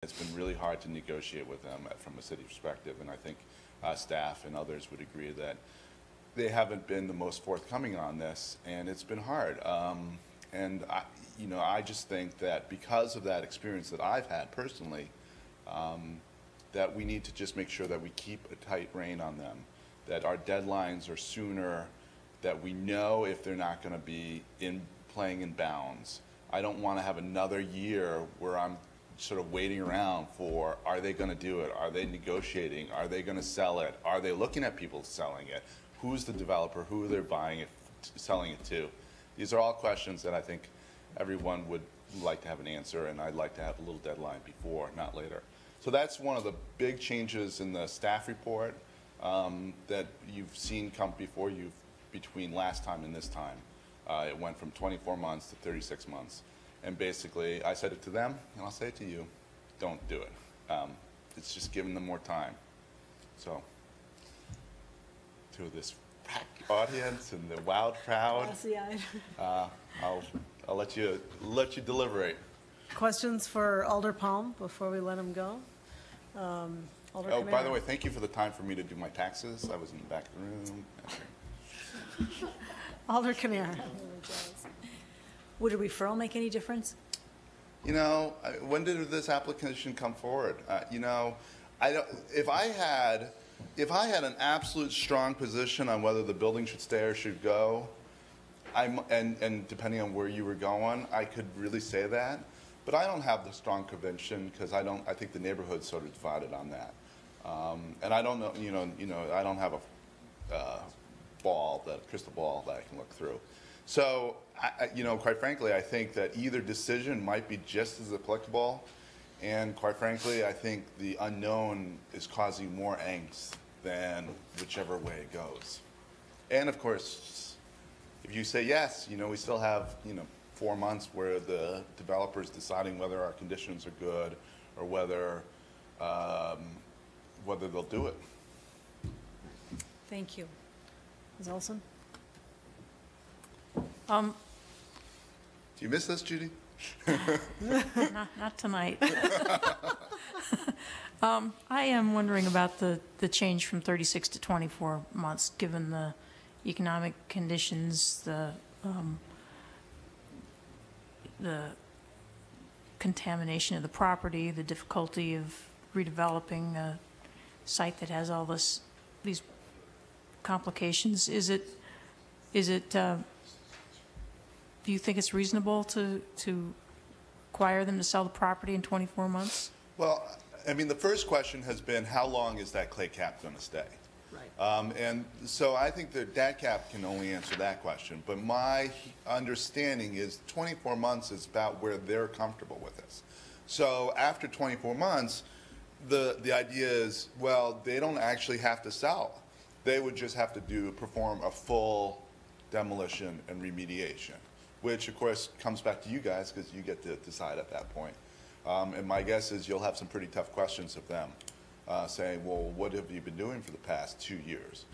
It's been really hard to negotiate with them from a city perspective, and I think staff and others would agree that they haven't been the most forthcoming on this, and it's been hard. And I just think that because of that experience that I've had personally, that we need to just make sure that we keep a tight rein on them, that our deadlines are sooner, that we know if they're not going to be playing in bounds. I don't want to have another year where I'm sort of waiting around for, are they going to do it? Are they negotiating? Are they going to sell it? Are they looking at people selling it? Who's the developer? Who are they buying it, selling it to? These are all questions that I think everyone would like to have an answer, and I'd like to have a little deadline before, not later. So that's one of the big changes in the staff report that you've seen come before you between last time and this time. It went from 24 months to 36 months. And basically, I said it to them, and I'll say it to you, don't do it. It's just giving them more time. So, to this packed audience and the wild crowd, I'll let you deliberate. Questions for Alder Palm before we let him go? Alder by the way, thank you for the time for me to do my taxes. I was in the back of the room. Alder Canara. Would a referral make any difference? When did this application come forward? If I had an absolute strong position on whether the building should stay or should go, and depending on where you were going, I could really say that. But I don't have the strong conviction because I think the neighborhood's sort of divided on that. And I don't know, I don't have a crystal ball that I can look through. So, quite frankly, I think that either decision might be just as applicable, and quite frankly, I think the unknown is causing more angst than whichever way it goes. And of course, if you say yes, we still have, 4 months where the developer's deciding whether our conditions are good or whether they'll do it. Thank you. Ms. Olson? Do you miss this, Judy? Not tonight. I am wondering about the change from 36 to 24 months, given the economic conditions, the contamination of the property, the difficulty of redeveloping a site that has all these complications. Do you think it's reasonable to require them to sell the property in 24 months? Well, the first question has been, how long is that clay cap going to stay? Right. And so I think that cap can only answer that question. But my understanding is 24 months is about where they're comfortable with this. So after 24 months, the idea is, well, they don't actually have to sell. They would just have to perform a full demolition and remediation, which of course comes back to you guys because you get to decide at that point. And my guess is you'll have some pretty tough questions of them, saying, well, what have you been doing for the past 2 years?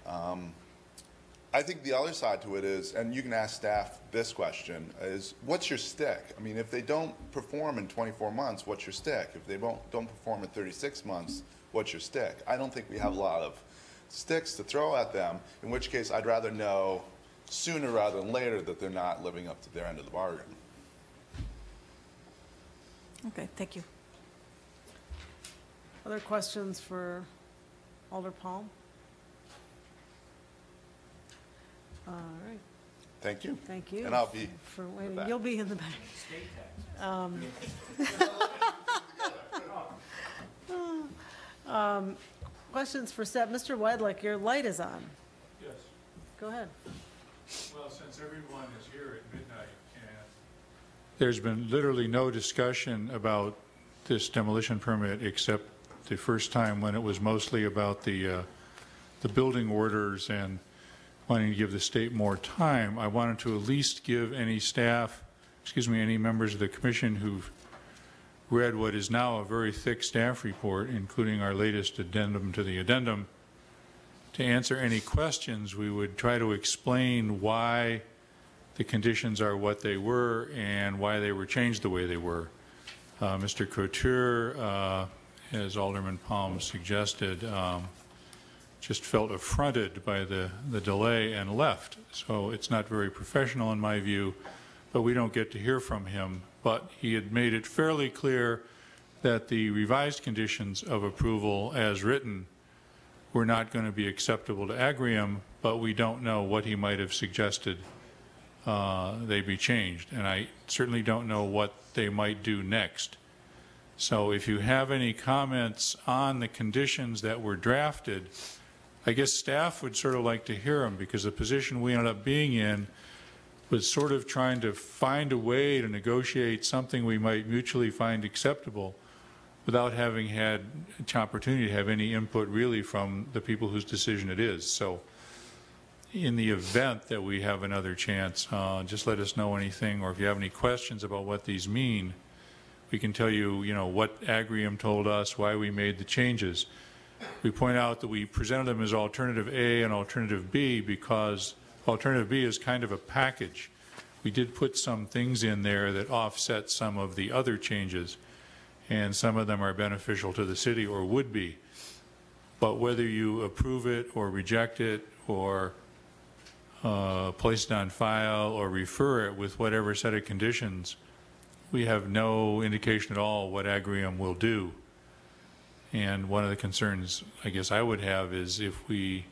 I think the other side to it is, and you can ask staff this question, is what's your stick? If they don't perform in 24 months, what's your stick? If they don't perform in 36 months, what's your stick? I don't think we have a lot of sticks to throw at them, in which case I'd rather know sooner rather than later that they're not living up to their end of the bargain. Okay, thank you. Other questions for Alder Palm? All right. Thank you. Thank you. And I'll be for waiting. You'll be in the back. Questions for Seth. Mr. Wedlick, your light is on. Yes. Go ahead. Well, since everyone is here at midnight, and there's been literally no discussion about this demolition permit except the first time when it was mostly about the building orders and wanting to give the state more time, I wanted to at least give any any members of the commission who've read what is now a very thick staff report, including our latest addendum to the addendum, to answer any questions. We would try to explain why the conditions are what they were and why they were changed the way they were. Mr. Couture, as Alderman Palm suggested, just felt affronted by the delay and left. So it's not very professional in my view, but we don't get to hear from him. But he had made it fairly clear that the revised conditions of approval as written were not going to be acceptable to Agrium, but we don't know what he might have suggested they be changed. And I certainly don't know what they might do next. So if you have any comments on the conditions that were drafted, I guess staff would sort of like to hear them, because the position we ended up being in was sort of trying to find a way to negotiate something we might mutually find acceptable without having had an opportunity to have any input really from the people whose decision it is. So in the event that we have another chance, just let us know anything, or if you have any questions about what these mean, we can tell you, what Agrium told us, why we made the changes. We point out that we presented them as alternative A and alternative B because alternative B is kind of a package. We did put some things in there that offset some of the other changes, and some of them are beneficial to the city or would be. But whether you approve it or reject it or place it on file or refer it with whatever set of conditions, we have no indication at all what Agrium will do. And one of the concerns I guess I would have is if we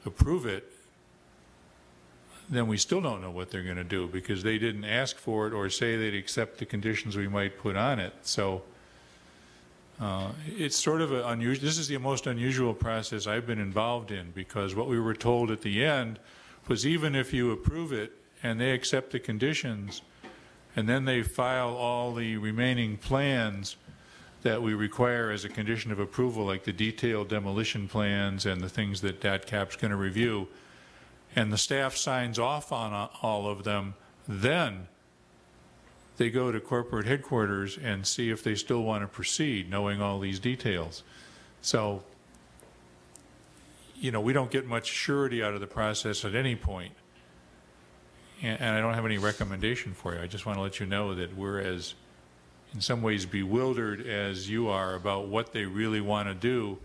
approve it, then we still don't know what they're going to do, because they didn't ask for it or say they'd accept the conditions we might put on it. So it's sort of unusual. This is the most unusual process I've been involved in, because what we were told at the end was even if you approve it and they accept the conditions and then they file all the remaining plans that we require as a condition of approval, like the detailed demolition plans and the things that DATCAP's going to review, and the staff signs off on all of them, then they go to corporate headquarters and see if they still want to proceed, knowing all these details. So, we don't get much surety out of the process at any point. And I don't have any recommendation for you. I just want to let you know that we're as, in some ways, bewildered as you are about what they really want to do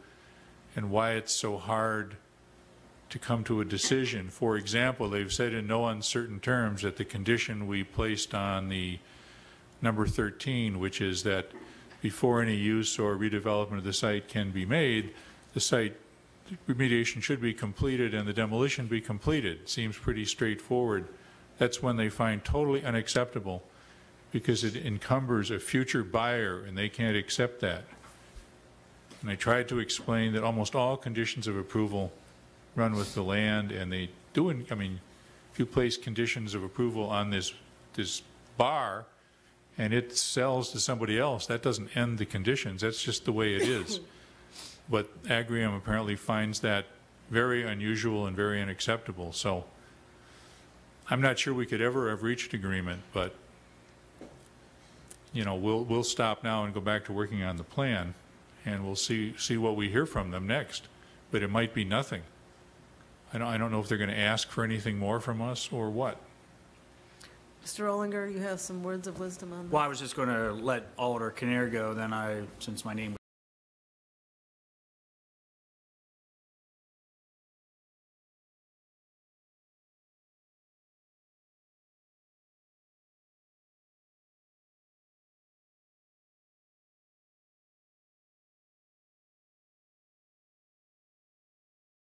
and why it's so hard to come to a decision. For example, they've said in no uncertain terms that the condition we placed on the number 13, which is that before any use or redevelopment of the site can be made, the site remediation should be completed and the demolition be completed. Seems pretty straightforward. That's when they find totally unacceptable, because it encumbers a future buyer and they can't accept that. And I tried to explain that almost all conditions of approval run with the land, and they do. If you place conditions of approval on this bar and it sells to somebody else, that doesn't end the conditions. That's just the way it is. But Agrium apparently finds that very unusual and very unacceptable. So I'm not sure we could ever have reached agreement, but we'll stop now and go back to working on the plan, and we'll see what we hear from them next. But it might be nothing. I don't know if they're going to ask for anything more from us or what. Mr. Ollinger, you have some words of wisdom on that? Well, I was just going to let Alder Kinnear go, then since my name